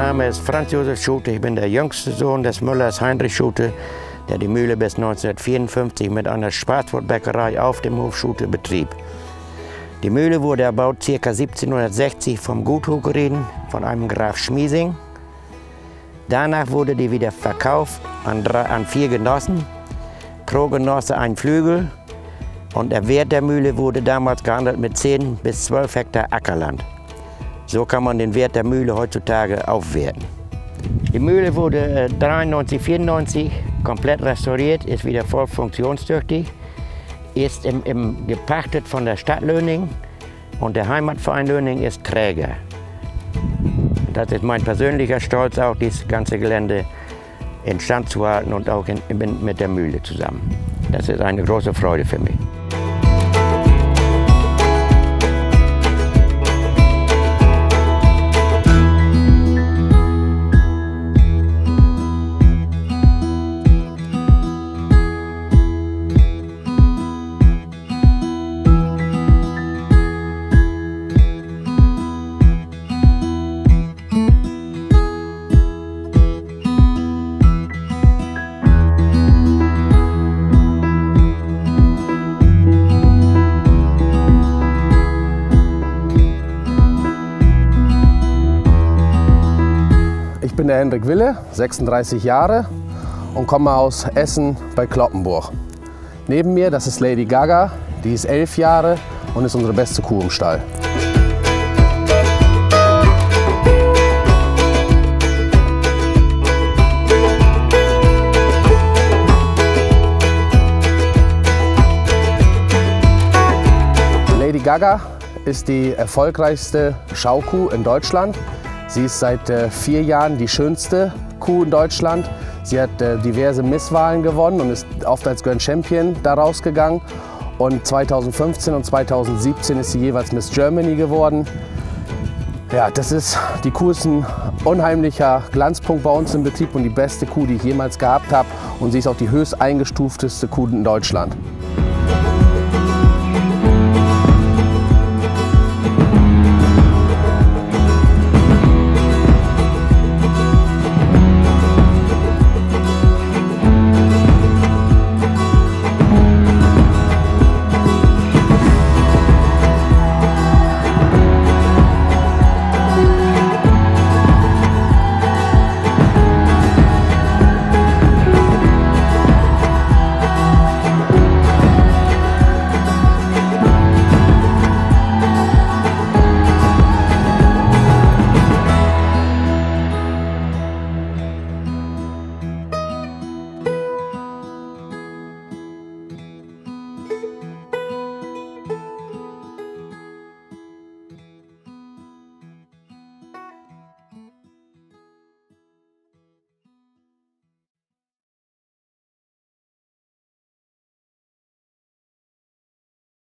Name ist Franz Josef Schute. Ich bin der jüngste Sohn des Müllers Heinrich Schute, der die Mühle bis 1954 mit einer Schwarzbrotbäckerei auf dem Hof Schute betrieb. Die Mühle wurde erbaut ca. 1760 vom Gut Hogereden von einem Graf Schmiesing. Danach wurde die wieder verkauft an 4 Genossen, pro Genosse ein Flügel, und der Wert der Mühle wurde damals gehandelt mit 10 bis 12 Hektar Ackerland. So kann man den Wert der Mühle heutzutage aufwerten. Die Mühle wurde 93, 94 komplett restauriert, ist wieder voll funktionstüchtig, ist gepachtet von der Stadt Löning, und der Heimatverein Löning ist Träger. Das ist mein persönlicher Stolz, auch dieses ganze Gelände instand zu halten und auch mit der Mühle zusammen. Das ist eine große Freude für mich. Ich bin der Hendrik Wille, 36 Jahre und komme aus Essen bei Cloppenburg. Neben mir, das ist Lady Gaga, die ist 11 Jahre und ist unsere beste Kuh im Stall. Lady Gaga ist die erfolgreichste Schaukuh in Deutschland. Sie ist seit 4 Jahren die schönste Kuh in Deutschland. Sie hat diverse Misswahlen gewonnen und ist oft als Grand Champion da rausgegangen. Und 2015 und 2017 ist sie jeweils Miss Germany geworden. Ja, die Kuh ist ein unheimlicher Glanzpunkt bei uns im Betrieb und die beste Kuh, die ich jemals gehabt habe. Und sie ist auch die höchst eingestufteste Kuh in Deutschland.